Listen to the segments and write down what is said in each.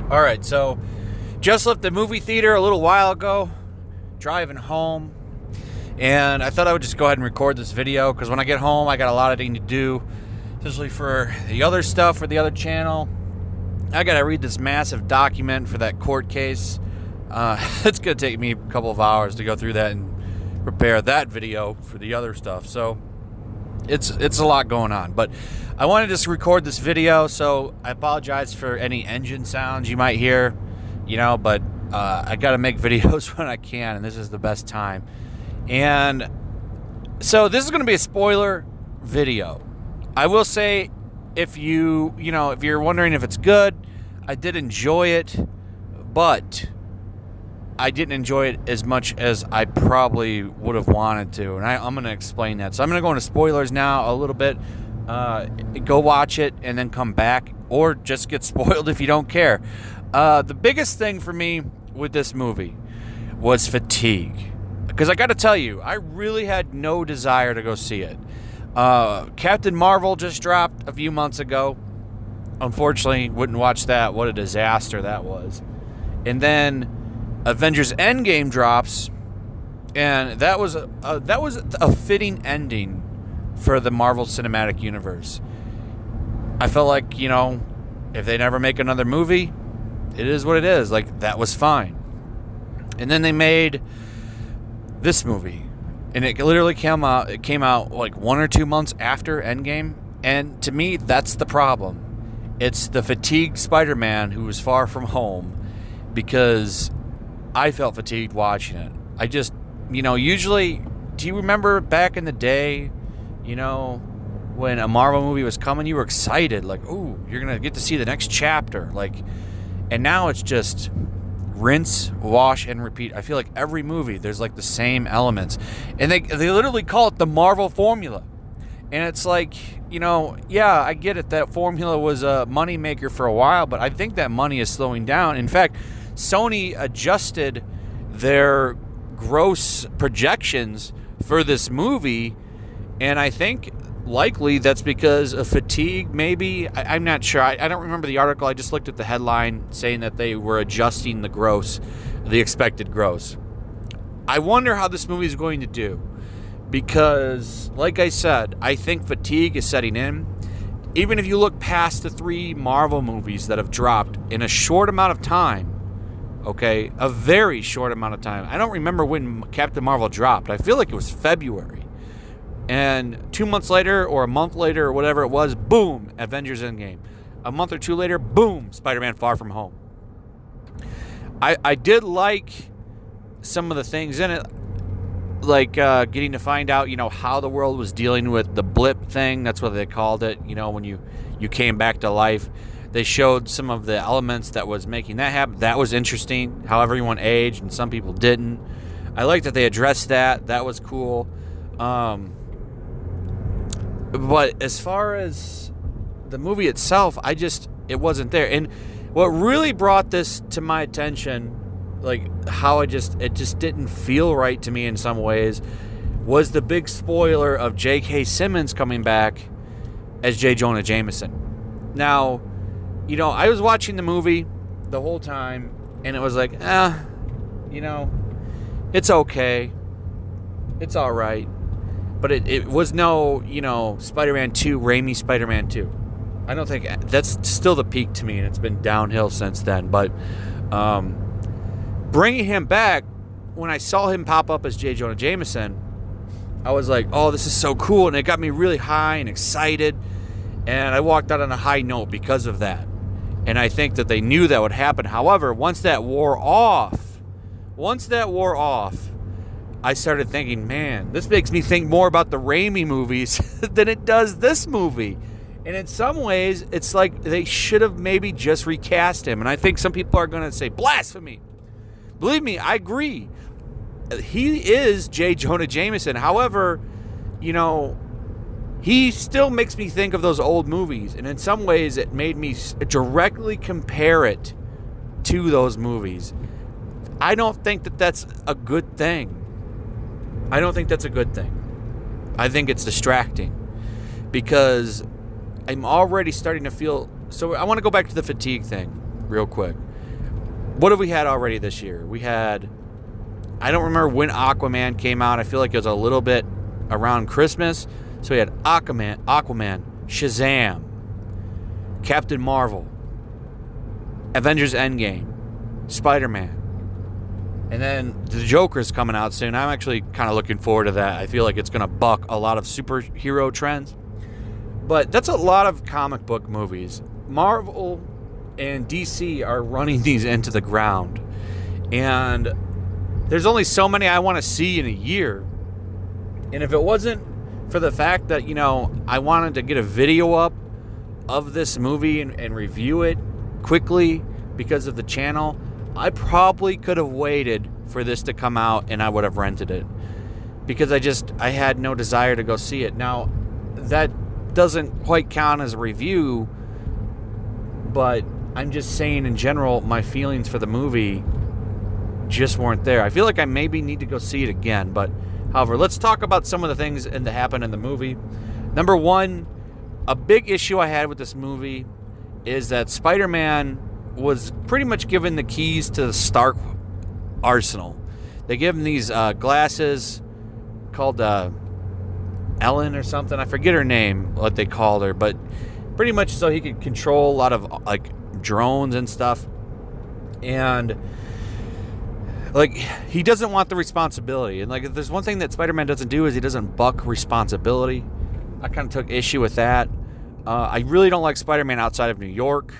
All right, so just left the movie theater a little while ago, driving home, and I thought I would just go ahead and record this video because when I get home, I got a lot of things to do, especially for the other stuff for the other channel. I got to read this massive document for that court case. It's going to take me a couple of hours to go through that and prepare that video for the other stuff. So it's a lot going on, but I wanted to just record this video, so I apologize for any engine sounds you might hear, but I got to make videos when I can, and this is the best time. And so this is going to be a spoiler video. I will say, if you're wondering if it's good, I did enjoy it, but I didn't enjoy it as much as I probably would have wanted to, and I'm going to explain that. So I'm going to go into spoilers now a little bit. Go watch it and then come back, or just get spoiled if you don't care. The biggest thing for me with this movie was fatigue, because I got to tell you, I really had no desire to go see it. Captain Marvel just dropped a few months ago. Unfortunately, wouldn't watch that. What a disaster that was. And then Avengers Endgame drops, and that was a fitting ending for the Marvel Cinematic Universe. I felt like, if they never make another movie, it is what it is. Like, that was fine. And then they made this movie, and it literally came out like 1 or 2 months after Endgame, and to me, that's the problem. It's the fatigued Spider-Man who was far from home, because I felt fatigued watching it. I just, usually, do you remember back in the day, when a Marvel movie was coming, you were excited, like, ooh, you're going to get to see the next chapter, and now it's just rinse, wash, and repeat. I feel like every movie, there's like the same elements, and they literally call it the Marvel formula, and it's like, yeah, I get it, that formula was a moneymaker for a while, but I think that money is slowing down. In fact, Sony adjusted their gross projections for this movie, and I think likely that's because of fatigue, maybe. I'm not sure. I don't remember the article. I just looked at the headline saying that they were adjusting the expected gross. I wonder how this movie is going to do, because, like I said, I think fatigue is setting in. Even if you look past the 3 Marvel movies that have dropped in a short amount of time, okay, a very short amount of time. I don't remember when Captain Marvel dropped. I feel like it was February. And 2 months later, or a month later, or whatever it was, boom, Avengers Endgame. A month or 2 later, boom, Spider-Man Far From Home. I did like some of the things in it, like getting to find out, how the world was dealing with the blip thing. That's what they called it, when you came back to life. They showed some of the elements that was making that happen. That was interesting, how everyone aged and some people didn't. I like that they addressed that. That was cool. But as far as the movie itself, it wasn't there. And what really brought this to my attention, how it just didn't feel right to me in some ways, was the big spoiler of J.K. Simmons coming back as J. Jonah Jameson. Now, I was watching the movie the whole time, and it was like, it's okay. It's all right. But it was no, Spider-Man 2, Raimi Spider-Man 2. I don't think that's still the peak to me, and it's been downhill since then. But bringing him back, when I saw him pop up as J. Jonah Jameson, I was like, oh, this is so cool. And it got me really high and excited. And I walked out on a high note because of that. And I think that they knew that would happen. However, once that wore off, I started thinking, man, this makes me think more about the Raimi movies than it does this movie. And in some ways, it's like they should have maybe just recast him. And I think some people are going to say, blasphemy. Believe me, I agree. He is J. Jonah Jameson. However, he still makes me think of those old movies. And in some ways, it made me directly compare it to those movies. I don't think that that's a good thing. I think it's distracting, because I'm already starting to feel... So I want to go back to the fatigue thing real quick. what have we had already this year? We had, I don't remember when Aquaman came out. I feel like it was a little bit around Christmas. So we had Aquaman, Shazam, Captain Marvel, Avengers Endgame, Spiderman. And then the Joker's coming out soon. I'm actually kind of looking forward to that. I feel like it's going to buck a lot of superhero trends. But that's a lot of comic book movies. Marvel and DC are running these into the ground. And there's only so many I want to see in a year. And if it wasn't for the fact that, I wanted to get a video up of this movie and review it quickly because of the channel, I probably could have waited for this to come out and I would have rented it. Because I had no desire to go see it. Now, that doesn't quite count as a review, but I'm just saying in general, my feelings for the movie just weren't there. I feel like I maybe need to go see it again, but however, let's talk about some of the things that happened in the movie. Number one, a big issue I had with this movie is that Spider-Man was pretty much given the keys to the Stark arsenal. They give him these glasses called Ellen or something. I forget her name, what they called her, but pretty much so he could control a lot of drones and stuff. And he doesn't want the responsibility. And if there's one thing that Spider-Man doesn't do is he doesn't buck responsibility. I kind of took issue with that. I really don't like Spider-Man outside of New York.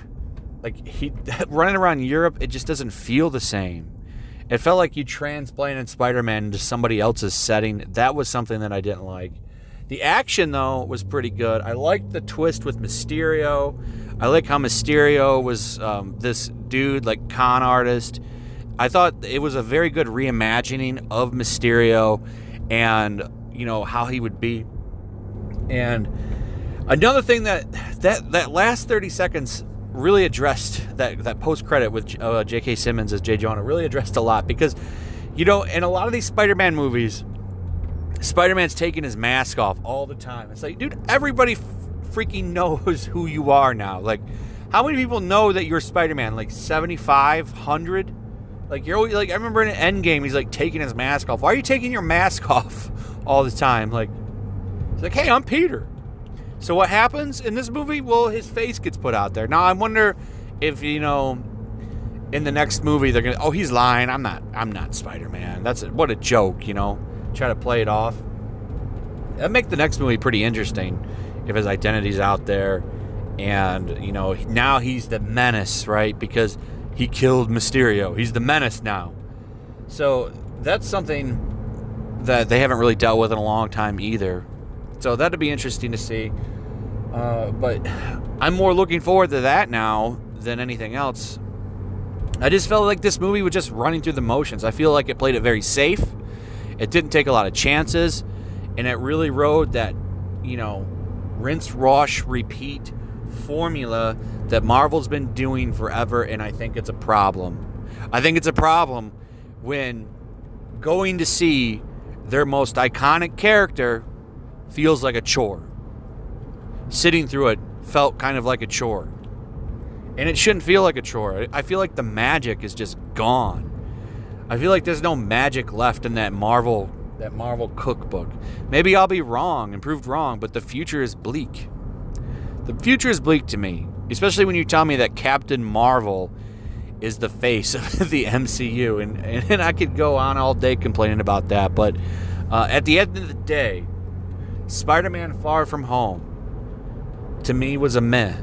He running around Europe, it just doesn't feel the same. It felt like you transplanted Spider-Man into somebody else's setting. That was something that I didn't like. The action, though, was pretty good. I liked the twist with Mysterio. I like how Mysterio was this dude, con artist. I thought it was a very good reimagining of Mysterio and, how he would be. And another thing that last 30 seconds really addressed, that post-credit with J.K. Simmons as J. Jonah really addressed a lot. Because, in a lot of these Spider-Man movies, Spider-Man's taking his mask off all the time. It's dude, everybody freaking knows who you are now. How many people know that you're Spider-Man? 75, 100? You're always, I remember in an Endgame, he's taking his mask off. Why are you taking your mask off all the time? He's hey, I'm Peter. So what happens in this movie? Well, his face gets put out there. Now I wonder if in the next movie they're gonna, he's lying. I'm not Spider-Man. What a joke, Try to play it off. That'd make the next movie pretty interesting if his identity's out there, and now he's the menace, right? Because he killed Mysterio. He's the menace now. So that's something that they haven't really dealt with in a long time either. So that'd be interesting to see. But I'm more looking forward to that now than anything else. I just felt like this movie was just running through the motions. I feel like it played it very safe. It didn't take a lot of chances. And it really rode that, rinse, wash, repeat formula that Marvel's been doing forever, and I think it's a problem. I think it's a problem when going to see their most iconic character feels like a chore. Sitting through it felt kind of like a chore. And it shouldn't feel like a chore. I feel like the magic is just gone. I feel like there's no magic left in that Marvel cookbook. Maybe I'll be wrong and proved wrong, but the future is bleak. The future is bleak to me, especially when you tell me that Captain Marvel is the face of the MCU. And I could go on all day complaining about that, but at the end of the day, Spider-Man Far From Home, to me, was a meh.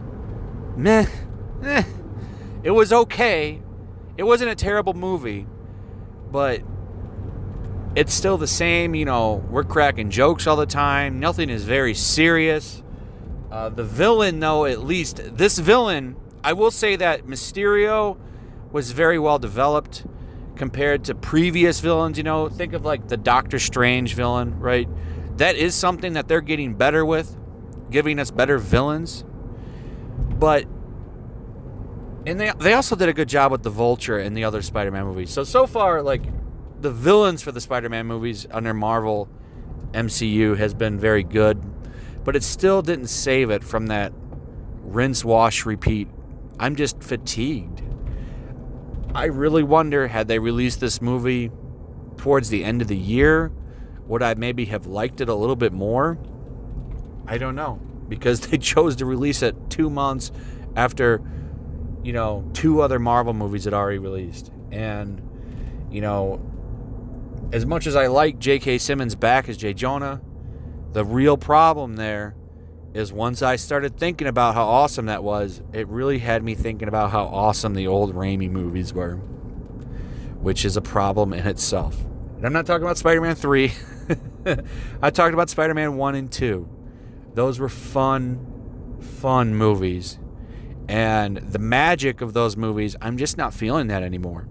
It was okay. It wasn't a terrible movie, but it's still the same. We're cracking jokes all the time. Nothing is very serious. The villain, though, at least, this villain, I will say that Mysterio was very well developed compared to previous villains. Think of the Doctor Strange villain, right? That is something that they're getting better with, giving us better villains. And they also did a good job with the Vulture in the other Spider-Man movies. So far, the villains for the Spider-Man movies under Marvel MCU has been very good, but it still didn't save it from that rinse, wash, repeat. I'm just fatigued. I really wonder, had they released this movie towards the end of the year, would I maybe have liked it a little bit more? I don't know, because they chose to release it 2 months after, 2 other Marvel movies had already released. And, as much as I like J.K. Simmons back as J. Jonah, the real problem there is once I started thinking about how awesome that was, it really had me thinking about how awesome the old Raimi movies were, which is a problem in itself. And I'm not talking about Spider-Man 3. I talked about Spider-Man 1 and 2. Those were fun movies. And the magic of those movies, I'm just not feeling that anymore.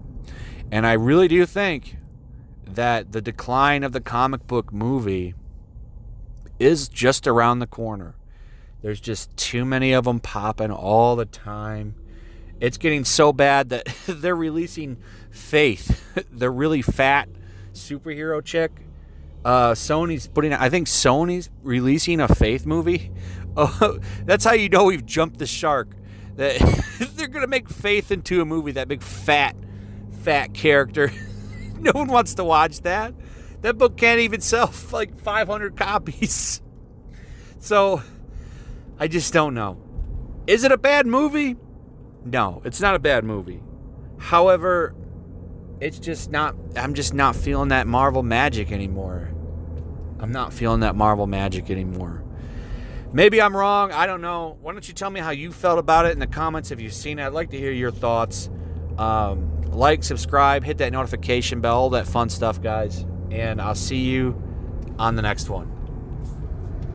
And I really do think that the decline of the comic book movie is just around the corner. There's just too many of them popping all the time. It's getting so bad that they're releasing Faith, the really fat superhero chick. I think Sony's releasing a Faith movie. Oh, that's how you know we've jumped the shark. That they're going to make Faith into a movie, that big fat character. No one wants to watch that. That book can't even sell like 500 copies. So, I just don't know. Is it a bad movie? No, it's not a bad movie. However, it's just not, I'm just not feeling that Marvel magic anymore. I'm not feeling that Marvel magic anymore. Maybe I'm wrong. I don't know. Why don't you tell me how you felt about it in the comments if you've seen it? I'd like to hear your thoughts. Like, subscribe, hit that notification bell, all that fun stuff, guys. And I'll see you on the next one.